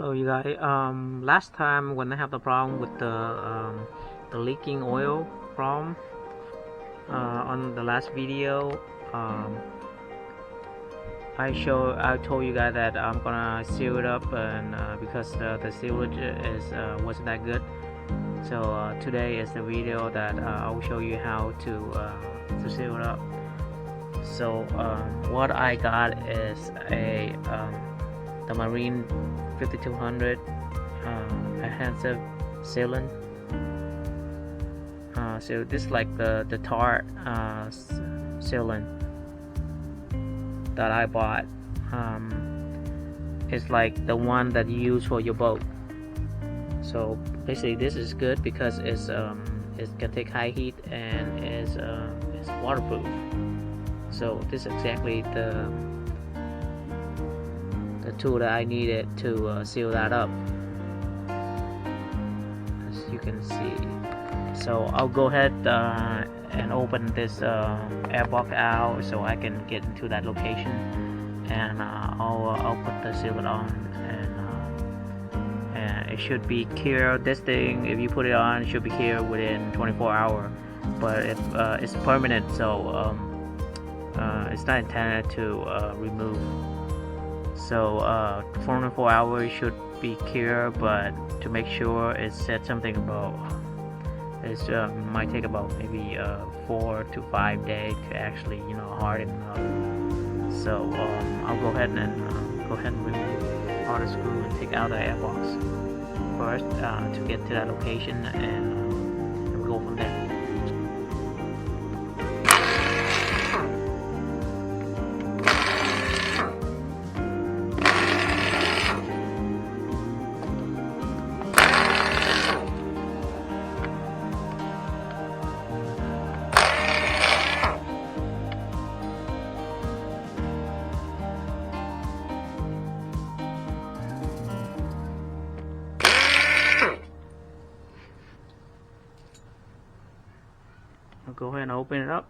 Hello you guys. Last time when I have the problem with the leaking oil problem on the last video, I told you guys that I'm gonna seal it up, and because the sealage wasn't that good. So today is the video that I'll show you how to seal it up. So what I got is the Marine 5200 Adhesive Sealant. So this is like the tar sealant that I bought. It's like the one that you use for your boat. So basically this is good because it can take high heat and it's waterproof. So this is exactly the tool that I needed to seal that up, as you can see. So I'll go ahead and open this air box out so I can get into that location, and I'll put the sealant on, and it should be clear. This thing, if you put it on, it should be clear within 24 hours, but it's permanent, so it's not intended to remove. So 24 hours should be clear, but to make sure, it said something about it might take about maybe 4 to 5 days to actually harden up. So I'll go ahead and remove all the screw and take out the air box first to get to that location, and go from there. I'll go ahead and open it up.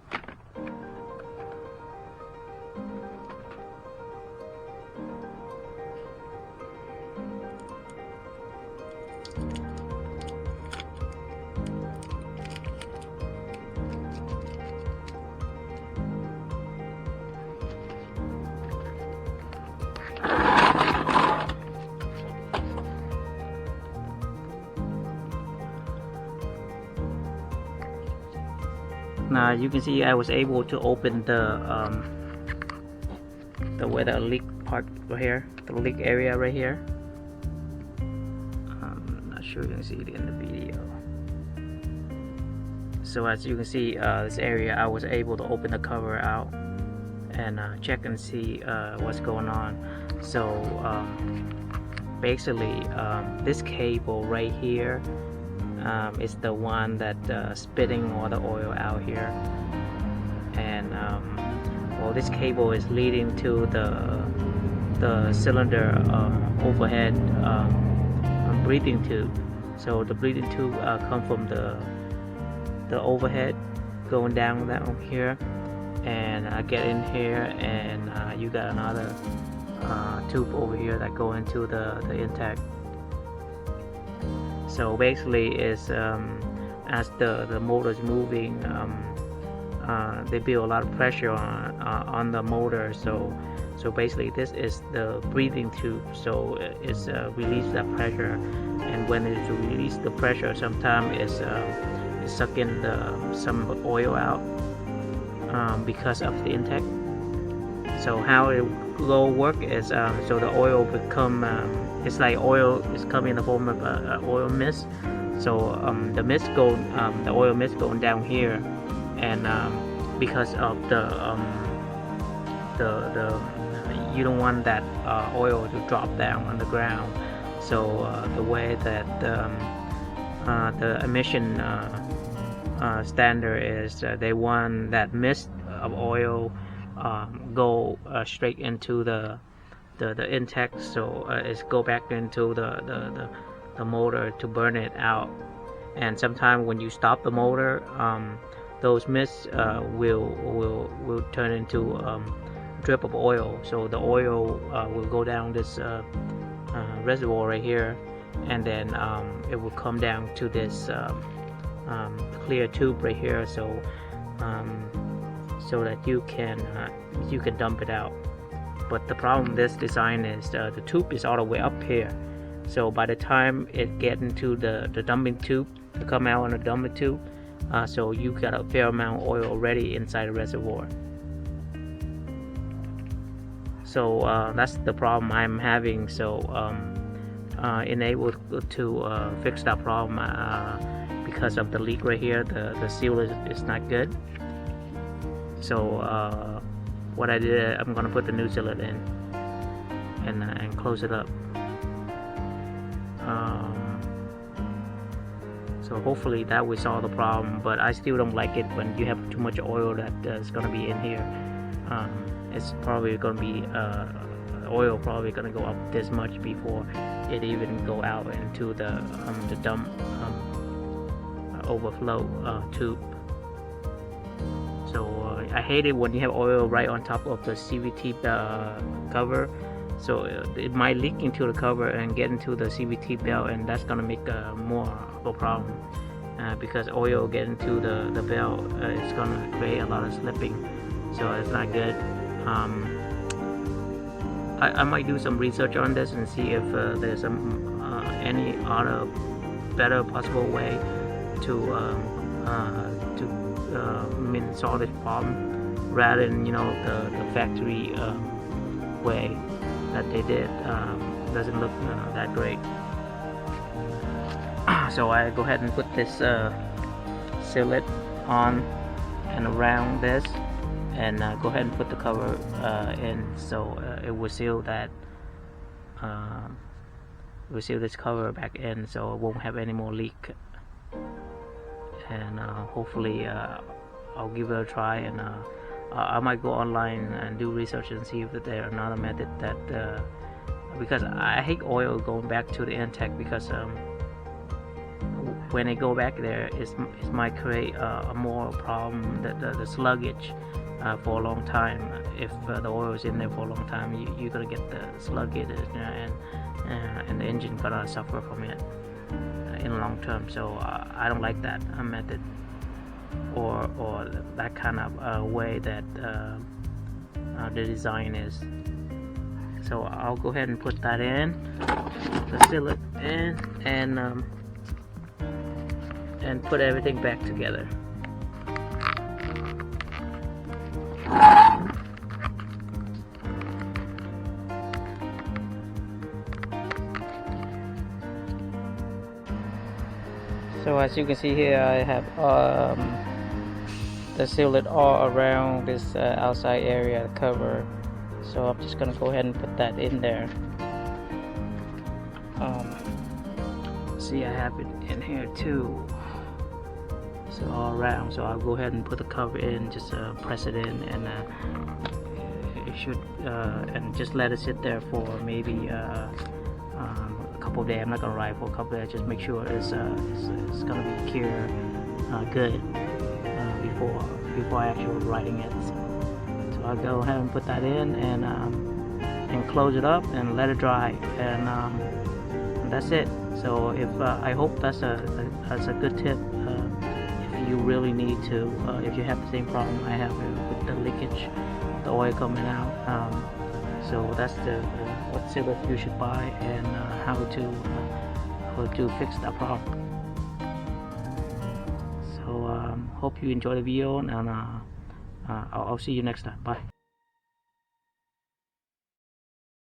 Now you can see I was able to open the where the leak part right here, the leak area right here. I'm not sure you can see it in the video. So as you can see, this area, I was able to open the cover out and check and see what's going on. So basically this cable right here is the one that spitting all the oil out here, and well, this cable is leading to the cylinder overhead breathing tube. So the breathing tube come from the overhead going down that one here, and I get in here, and you got another tube over here that go into the intake. So basically is as the motor is moving, they build a lot of pressure on the motor. So basically this is the breathing tube, so it's release that pressure, and when it release the pressure, sometimes it's sucking some oil out because of the intake. So how it will work is so the oil become it's like oil is coming in the form of oil mist. So the oil mist going down here, and because of the you don't want that oil to drop down on the ground. So the way that the emission standard is, they want that mist of oil go straight into the intake, so it's go back into the motor to burn it out. And sometimes when you stop the motor, those mists will turn into drip of oil. So the oil will go down this reservoir right here, and then it will come down to this clear tube right here, so that you can dump it out. But the problem with this design is the tube is all the way up here, so by the time it get into the dumping tube to come out on the dumping tube, so you got a fair amount of oil already inside the reservoir. So that's the problem I'm having. So unable to fix that problem because of the leak right here. The seal is not good. So what I did, I'm gonna put the new sealant in and close it up. So hopefully that will solve the problem, but I still don't like it when you have too much oil that is gonna be in here. It's probably gonna be oil probably gonna go up this much before it even go out into the dump overflow tube. So I hate it when you have oil right on top of the CVT cover, so it might leak into the cover and get into the CVT belt, and that's gonna make more of a problem because oil get into the belt. It's gonna create a lot of slipping, so it's not good. I might do some research on this and see if there's any other better possible way to solve this problem rather than the factory way that they did. Doesn't look that great. So I go ahead and put this sealant on and around this, and go ahead and put the cover in, so it will seal that we'll seal this cover back in, so it won't have any more leak. And hopefully I'll give it a try, and I might go online and do research and see if there's another method that because I hate oil going back to the intake, because when it go back there, it might create a more problem, the sluggage for a long time. If the oil is in there for a long time, you're gonna get the sluggage, and the engine gonna suffer from it in the long term. So I don't like that method or that kind of way that the design is. So I'll go ahead and put that in, the sealant in, and put everything back together. So as you can see here, I have the sealant all around this outside area cover. So I'm just gonna go ahead and put that in there. See, I have it in here too. So all around. So I'll go ahead and put the cover in, just press it in, and it should, and just let it sit there for maybe a couple of days. I'm not gonna ride for a couple of days. Just make sure it's gonna be cure good before I actually riding it. So I'll go ahead and put that in and close it up and let it dry, and that's it. So if I hope that's a good tip. If you really need to, if you have the same problem I have with the leakage, the oil coming out. So that's what sealant you should buy, and how to fix that problem. So hope you enjoy the video, and I'll see you next time. Bye.